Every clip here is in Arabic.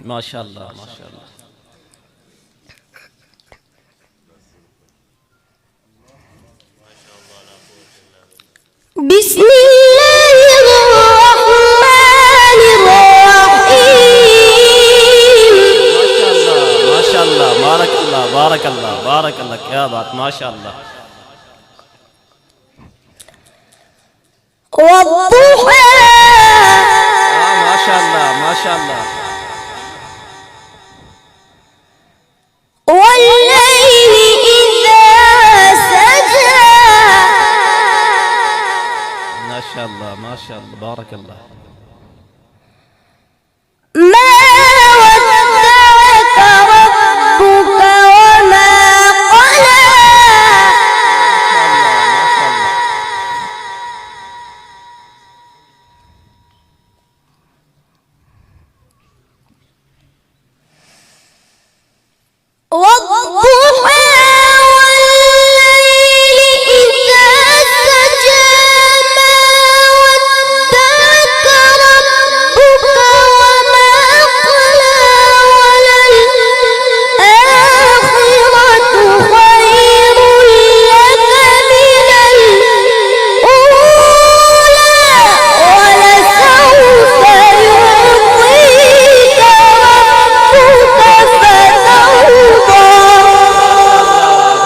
ما شاء الله ما شاء الله. بسم الله الرحمن الرحيم. ما شاء الله بارك الله بارك الله بارك الله يا بعد ما شاء الله. والضحى. ما شاء الله ما شاء الله. والليل إذا سجى. ما شاء الله ما شاء الله بارك الله. ما ودعك ربك وما قلى. والضحى والليل إذا سجى. ما ودعك ربك وما قلى. وللآخرة خير لك من الأولى. ولسوف يعطيك ربك فترضى.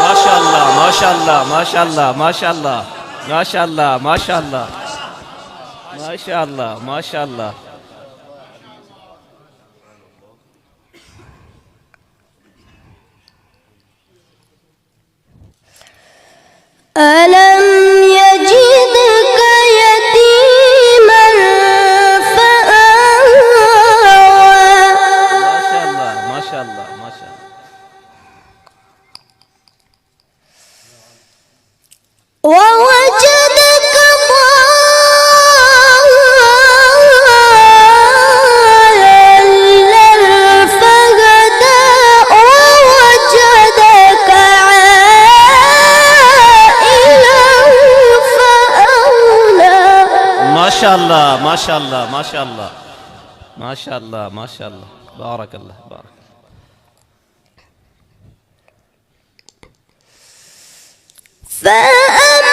ما شاء الله ما شاء الله ما شاء الله ما شاء الله ما شاء الله ما شاء الله ما شاء الله ما شاء الله. ألم يجدك يتيما فآوى. ما شاء الله ما شاء الله ما شاء الله. ووجدك ضالا فهدى. ووجدك عائلا فأغنى. ما شاء الله ما شاء الله ما شاء الله ما شاء الله ما شاء الله بارك الله بارك. فأما